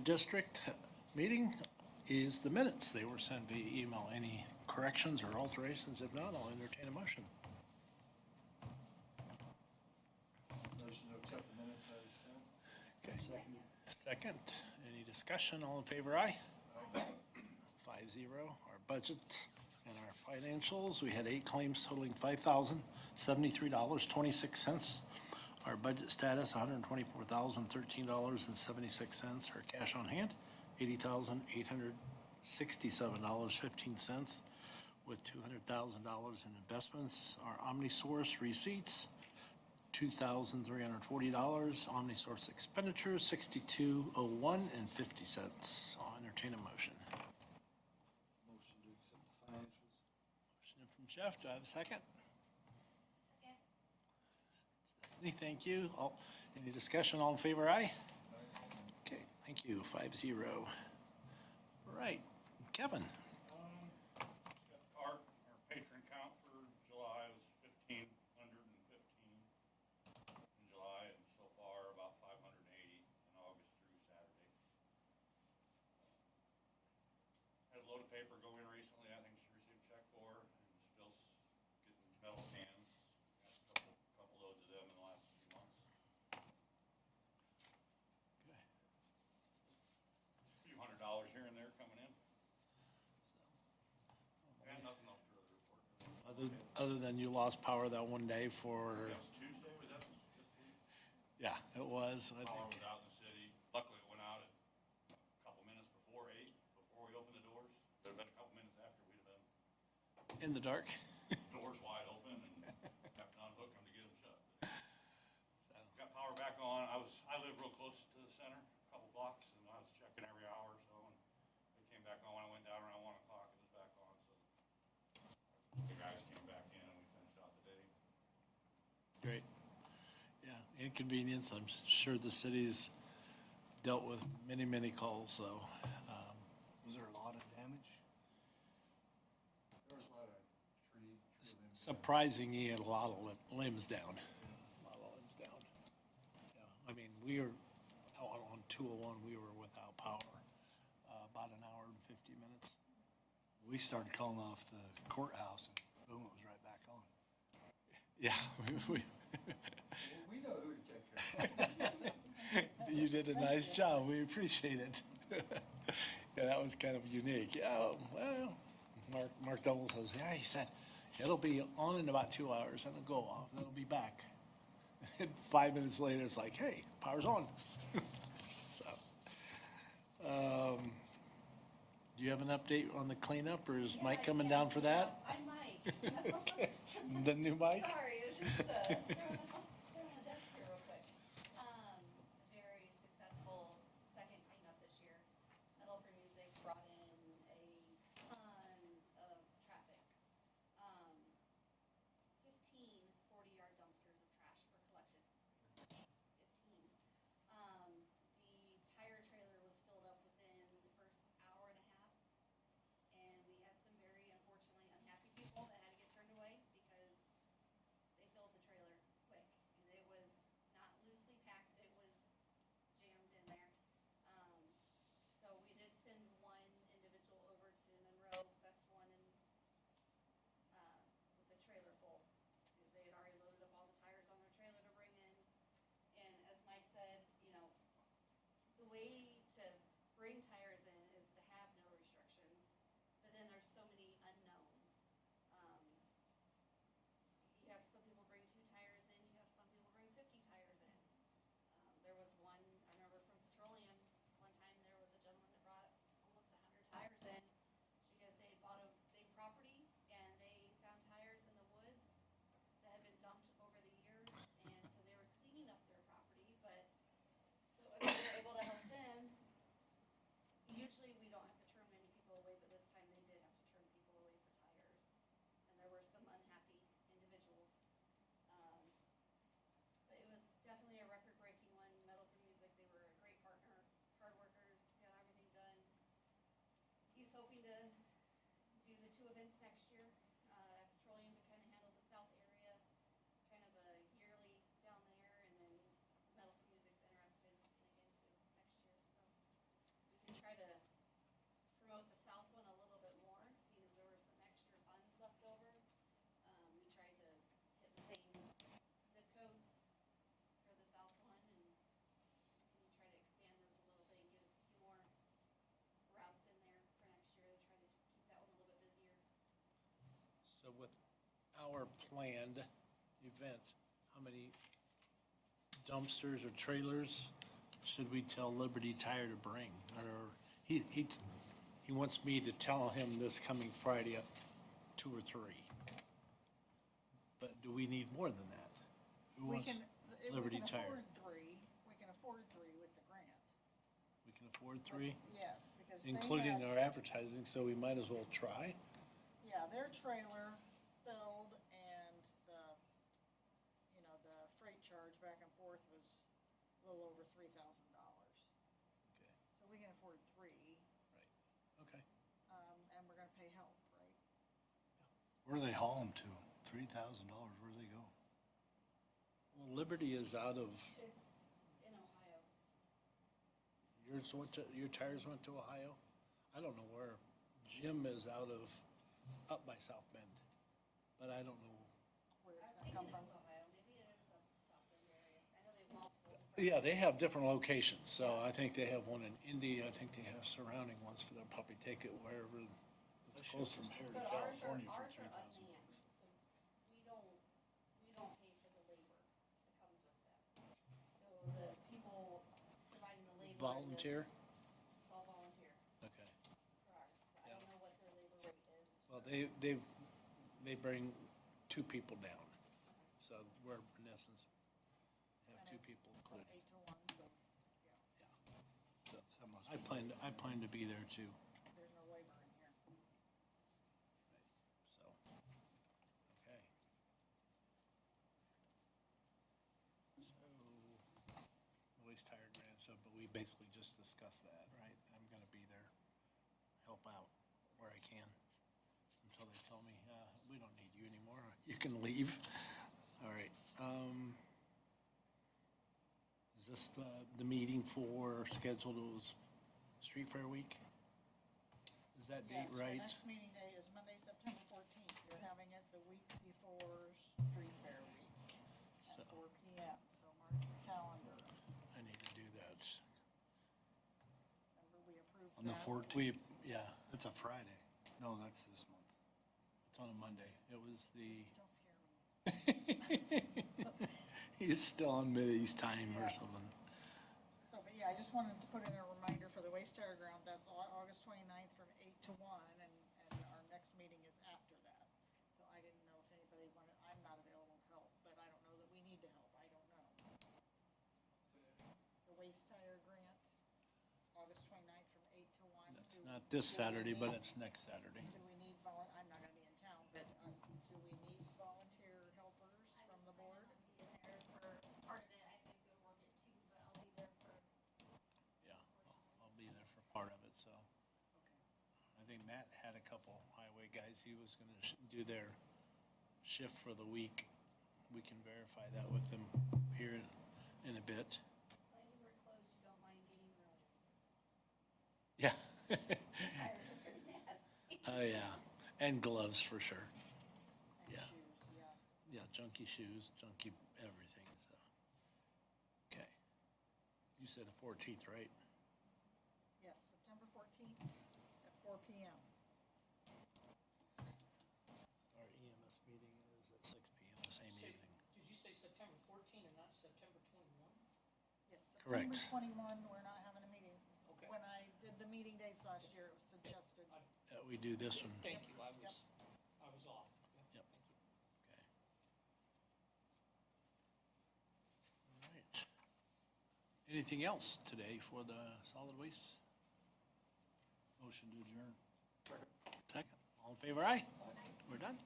District meeting is the minutes. They were sent via email. Any corrections or alterations? If not, I'll entertain a motion. Motion to accept the minutes as sent. Okay. Second. Second, any discussion? All in favor, aye? 5-0. Our budget and our financials, we had 8 claims totaling $5,073.26. Our budget status, $124,013.76. Our cash on hand, $80,867.15, with $200,000 in investments. Our OmniSource receipts, $2,340. OmniSource expenditures, $62.0150. I'll entertain a motion. Motion to accept the financials. Motion from Jeff. Do I have a second? Stephanie, thank you. Any discussion? All in favor, aye? Okay, thank you. 5-0. All right, Kevin. Our patron count for July was 1,515 in July, and so far about 580 in August through Saturday. Had a load of paper go in recently, I think she received a check for, and still getting metal cans. Got a couple loads of them in the last few months. Okay. A few $100 here and there coming in. And nothing else to really report. Other than you lost power that one day for, That was Tuesday, was that this week? yeah, it was, I Power think. was out in the city. Luckily, it went out at a couple minutes before 8, before we opened the doors. It would have been a couple minutes after we'd have been In the dark. doors wide open and have to unhook them to get them shut. Got power back on. I live real close to the center, a couple blocks, and I was checking every hour or so. And it came back on when I went down around 1 o'clock. It was back on. So the guys came back in and we finished out the day. Great. Yeah, inconvenience. I'm sure the city's dealt with many, many calls, so. Was there a lot of damage? There was a lot of tree limbs. Surprising, he had a lot of limbs down. A lot of limbs down. Yeah, I mean, we were out on 201, we were without power about an hour and 50 minutes. We started calling off the courthouse and boom, it was right back on. Yeah, we, We know who to take care of. you did a nice job. We appreciate it. Yeah, that was kind of unique. Yeah, well, Mark Double says, yeah, he said, it'll be on in about 2 hours and it'll go off and it'll be back. And 5 minutes later, it's like, hey, power's on. So, do you have an update on the cleanup, or is Mike coming down for that? I'm Mike. Okay. The new Mike? Sorry, it was just throwing a desk here real quick. A very successful second cleanup this year. Metal for Music brought in a ton of traffic. 15 40-yard dumpsters of trash were collected. 15. The tire trailer was filled up within the first hour and a half. And we had some very unfortunately unhappy people that had to get turned away because they filled the trailer quick. And it was not loosely packed, it was jammed in there. So we did send one individual over to Monroe, best one in, with the trailer full. Because they had already loaded up all the tires on their trailer to bring in. And as Mike said, you know, the way to bring tires in is to have no restrictions. But then there's so many unknowns. You have some people bring 2 tires in, you have some people bring 50 tires in. There was one, I remember from Petroleum, one time there was a gentleman that brought almost 100 tires in because they had bought a big property and they found tires in the woods that had been dumped over the years, and so they were cleaning up their property, but so if we were able to help them, usually we don't have to turn many people away, but this time they did have to turn people away for tires. And there were some unhappy individuals. But it was definitely a record-breaking one. Metal for Music, they were a great partner, hard workers, got everything done. He's hoping to do the 2 events next year. Petroleum to kind of handle the south area. It's kind of a yearly down there, and then Metal for Music's interested in again too next year. So with our planned event, how many dumpsters or trailers should we tell Liberty Tire to bring? Or he wants me to tell him this coming Friday, 2 or 3. But do we need more than that? Who We wants can, we Liberty can Tire? afford 3, we can afford 3 with the grant. We can afford 3, Yes, because they including had, our advertising, so we might as well try. yeah, their trailer filled and the, you know, the freight charge back and forth was a little over $3,000. Okay. So we can afford 3, Okay. and we're gonna pay help, right? Where do they haul them to? $3,000, where do they go? Well, Liberty is out of, It's in Ohio. your tires went to Ohio? I don't know where. Jim is out of, up by South Bend, but I don't know. Where I it's was gonna come thinking it from. was Ohio, maybe it is the South Bend area. I know they have multiple different. Yeah, they have different locations, so I think they have one in Indy, I think they have surrounding ones for their puppy, take it wherever it's closest. Here to But ours are California for unmanned, $3,000. so we don't pay for the labor that comes with that. So the people providing the labor. and the- Volunteer? It's all volunteer Okay. for ours. I don't know what their labor rate is. Well, they bring 2 people down, so we're in essence, have And 2 it's people from included. 8 to 1, so, yeah, So That must I be- plan to be there too, there's no labor in here. so, okay. So, Noise Tire Grant, so, but we basically just discussed that, right? I'm gonna be there, help out where I can, until they tell me, we don't need you anymore, you can leave. All right, is this the meeting for scheduled was Street Fair Week? Is that date Yes, right? the next meeting day is Monday, September 14th. You're having it the week before Street Fair Week So- at 4 PM, so mark your calendar. I need to do that. Remember, we approved On the that. 14th? Yeah, It's a Friday. No, that's this month. it's on a Monday. It was the, Don't scare me. he's still on Mideast time or Yes. something. So, but yeah, I just wanted to put in a reminder for the Waste Tire Ground, that's August 29th from 8 to 1, and our next meeting is after that. So I didn't know if anybody wanted, I'm not available to help, but I don't know that we need to help, I don't know. The Waste Tire Grant, August 29th from 8 to 1. It's Do- not this do we Saturday, but need- it's next Saturday. Do we need I'm not gonna be in town, but do we need volunteer helpers from the board? Be there for part of it. I could go work it too, but I'll be there for. Yeah, I'll be there for part of it, so. Okay. I think Matt had a couple highway guys, he was gonna do their shift for the week. We can verify that with them here in a bit. Glad you wear clothes you don't mind getting ruined. Yeah. Tires are pretty nasty. Oh, yeah, and gloves for sure. And Yeah. shoes, yeah. Yeah, junky shoes, junky everything, so. Okay. You said the 14th, right? Yes, September 14th at 4 PM. Our EMS meeting is at 6 PM, the same Say- evening. Did you say September 14 and not September 21? Yes, Correct. September 21, we're not having a meeting. Okay. When I did the meeting dates last year, it was suggested. We do this one, Thank you, I was off. Yep. Thank you. okay. All right. Anything else today for the solid waste? Motion to adjourn. Second, all in favor, aye? We're done.